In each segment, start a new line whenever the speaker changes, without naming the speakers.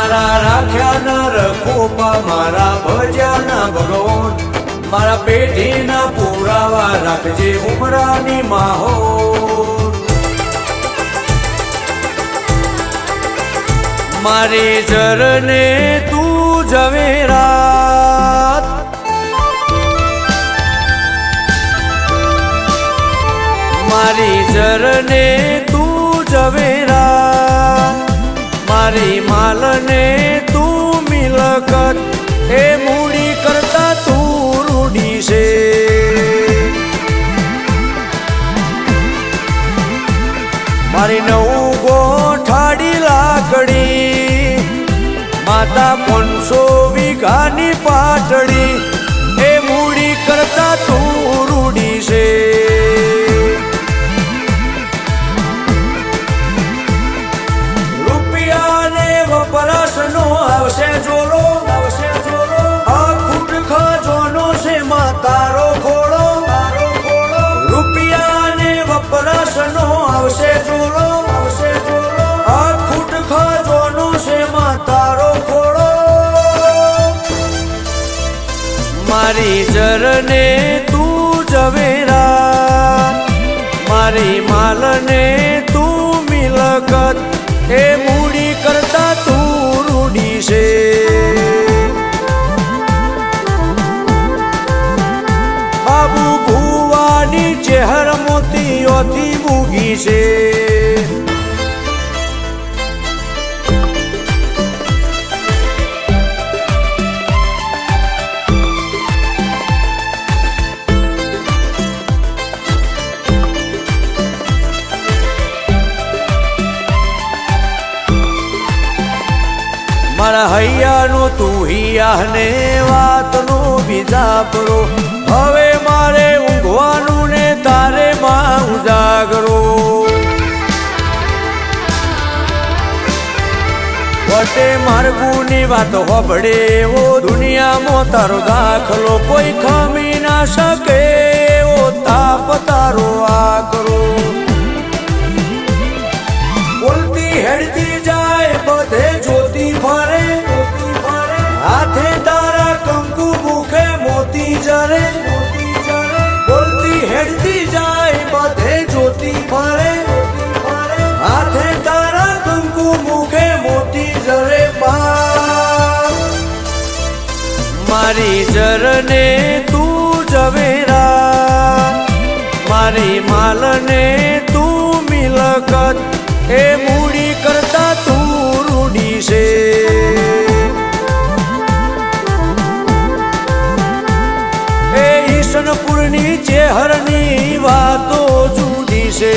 મારા રાખ્યા નર ખોપા મારા ભજ્યાના ભગવાન મારા પેઢીના પુરાવા રાખજે ઉમરાની માહોલ મારી ચરને તું ઝવેરાત મારી ચરને તું ઝવેરાત મારી માલને તું મિલકત એ મૂડી કરતા તું રૂડી છે મારી નવું ગોઠાડી લાકડી માતા 500 વીઘાની પાટડી એ મૂડી કરતા તું રૂડી છે રૂપિયાને વપરાશનો આવશે જોરો આ ખૂટ ખજોનો છે માતારો ખોળો રૂપિયાને વપરાશનો આવશે જોરો આ ખૂટ ખજોનો છે માતારો ખોળો મારી ચરને તું ઝવેરા મારી માલને તું મિલકત એ મૂડી કરતા તું રૂડી છે બાબુ ભુવાની ચહેર મોતીઓથી મૂગી છે મારા હૈયાનો તું હિયાને વાતનો વિજાપરો હવે મારે ઊંઘવાનું ને તારે માં ઉજાગરો વટે માર્ગુની વાત હોબળે એવો દુનિયામાં તારો દાખલો કોઈ ખમી ના શકે એવો તાપ તારો આકરો બોલતી હેડતી જાય બધે જોતી ફરે હાથે તારા કંકુ મુખે મોતી જરે બોલતી હેડતી જાય બધે જોતી ફરે હાથે તારા કંકુ મુખે મોતી જરે મારી ચરને તું ઝવેરા મારી માલને તું મિલકત એ મૂડી કરતા તું રૂડી છે એ ઈશનપુરની ચેહરની વાતો જુદી છે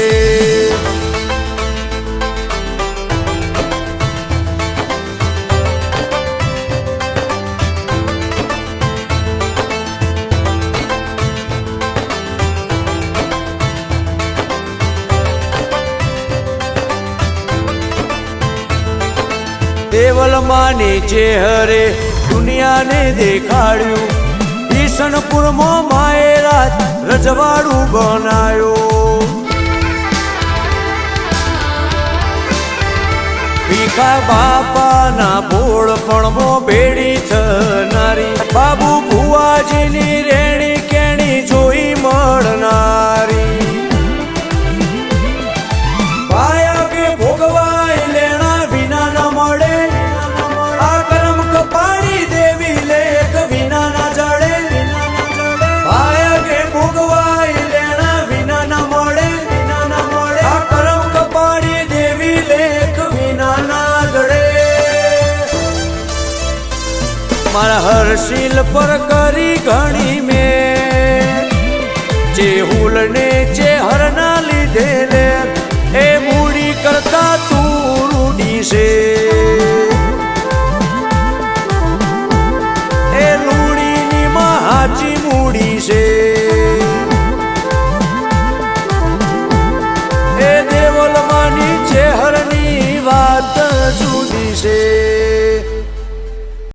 દેવલમાની ચેહરે દુનિયાને દેખાડ્યું ઈશનપુરમાં માએ રાત રજવાડું બનાયો ભીખા બાપાના ભોળપણમાં ભેડી થનારી બાબુ ભુવાજીની રેણી કેણી જોઈ મળનારી પાયા કે ભોગવાય લેણા વિના ન મળે આ કરમ કપાડી દેવી લેખ વિના ના જડે પાયા કે ભોગવાય લેણા વિના ન મળે આ કરમ કપાડી દેવી લેખ વિના ના જડે મારા હરશીલ પર કરી ઘણી મેં જે હુલને